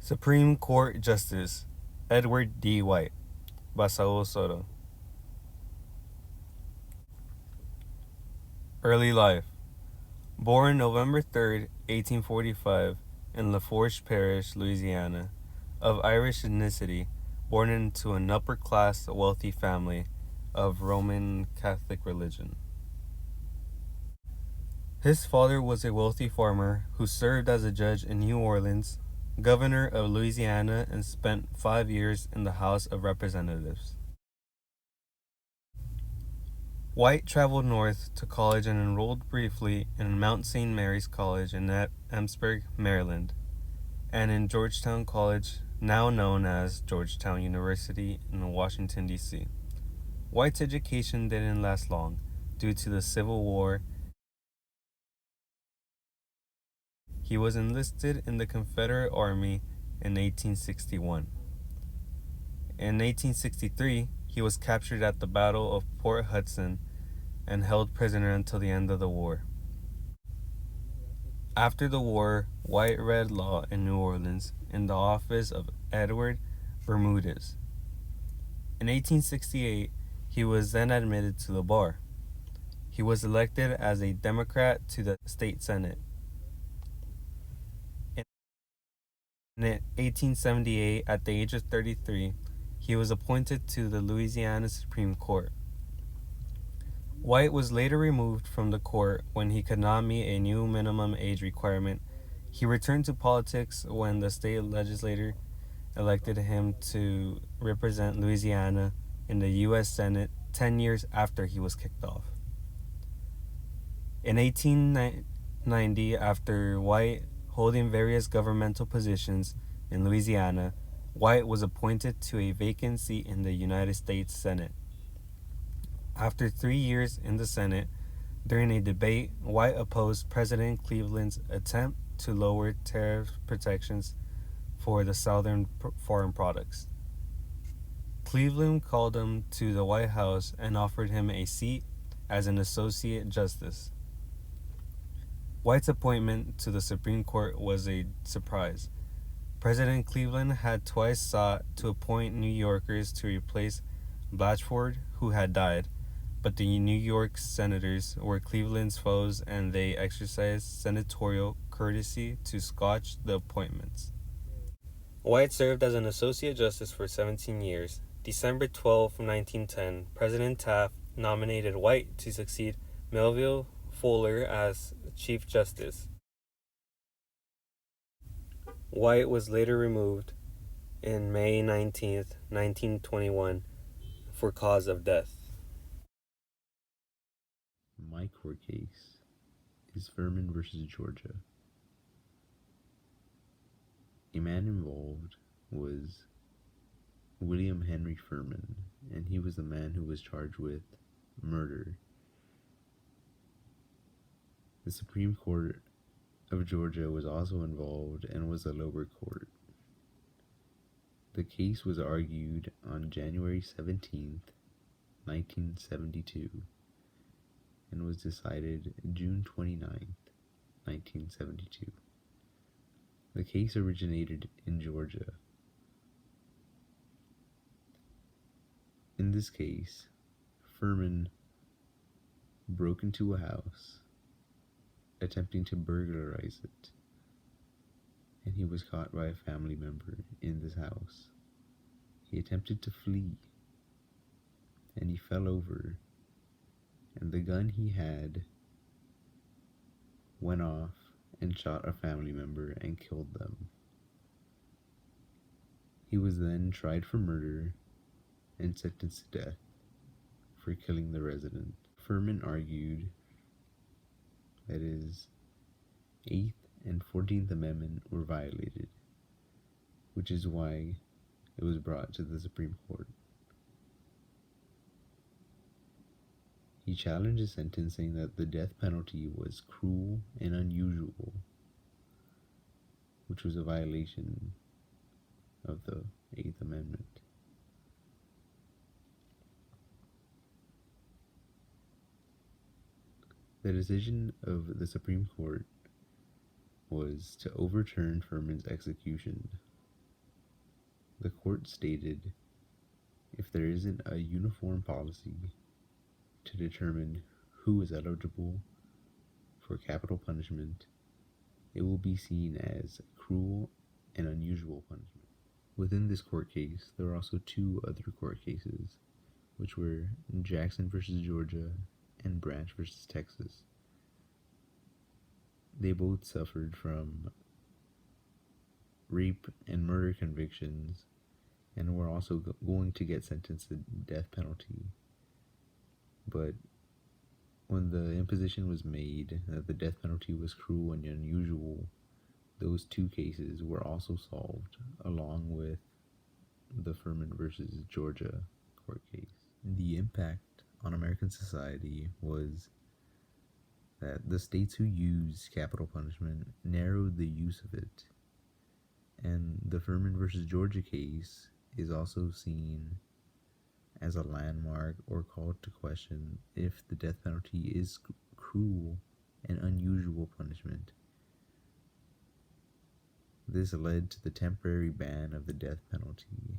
Supreme Court Justice Edward D. White by Saul Soto. Early life. Born November 3rd, 1845, in Lafourche Parish, Louisiana, of Irish ethnicity, born into an upper-class, wealthy family of Roman Catholic religion. His father was a wealthy farmer who served as a judge in New Orleans, governor of Louisiana, and spent 5 years in the House of Representatives. White traveled north to college and enrolled briefly in Mount St. Mary's College in Emmitsburg, Maryland, and in Georgetown College, now known as Georgetown University in Washington, D.C. White's education didn't last long due to the Civil War. He was enlisted in the Confederate Army in 1861. In 1863, he was captured at the Battle of Port Hudson and held prisoner until the end of the war. After the war, White read law in New Orleans in the office of Edward Bermudez. In 1868, he was then admitted to the bar. He was elected as a Democrat to the state Senate. In 1878, at the age of 33, he was appointed to the Louisiana Supreme Court. White was later removed from the court when he could not meet a new minimum age requirement. He returned to politics when the state legislature elected him to represent Louisiana in the U.S. Senate 10 years after he was kicked off. In 1890, after White holding various governmental positions in Louisiana, White was appointed to a vacant seat in the United States Senate. After 3 years in the Senate, during a debate, White opposed President Cleveland's attempt to lower tariff protections for the Southern foreign products. Cleveland called him to the White House and offered him a seat as an associate justice. White's appointment to the Supreme Court was a surprise. President Cleveland had twice sought to appoint New Yorkers to replace Blatchford, who had died, but the New York senators were Cleveland's foes and they exercised senatorial courtesy to scotch the appointments. White served as an associate justice for 17 years. December 12, 1910, President Taft nominated White to succeed Melville Fuller as Chief Justice. White was later removed in May 19, 1921, for cause of death. My court case is Furman versus Georgia. A man involved was William Henry Furman, and he was the man who was charged with murder. The Supreme Court of Georgia was also involved and was a lower court. The case was argued on January 17th, 1972, and was decided June 29th, 1972. The case originated in Georgia. In this case, Furman broke into a house, attempting to burglarize it, and he was caught by a family member in this house. He attempted to flee, and he fell over, and the gun he had went off and shot a family member and killed them. He was then tried for murder and sentenced to death for killing the resident. Furman argued that his 8th and 14th Amendment were violated, which is why it was brought to the Supreme Court. He challenged his sentence, saying that the death penalty was cruel and unusual, which was a violation of the 8th Amendment. The decision of the Supreme Court was to overturn Furman's execution. The court stated if there isn't a uniform policy to determine who is eligible for capital punishment, it will be seen as cruel and unusual punishment. Within this court case, there were also two other court cases, which were Jackson versus Georgia and Branch versus Texas. They both suffered from rape and murder convictions and were also going to get sentenced to death penalty. But when the imposition was made that the death penalty was cruel and unusual, those two cases were also solved along with the Furman versus Georgia court case. The impact on American society was that the states who used capital punishment narrowed the use of it. And the Furman versus Georgia case is also seen as a landmark or called to question if the death penalty is cruel and unusual punishment. This led to the temporary ban of the death penalty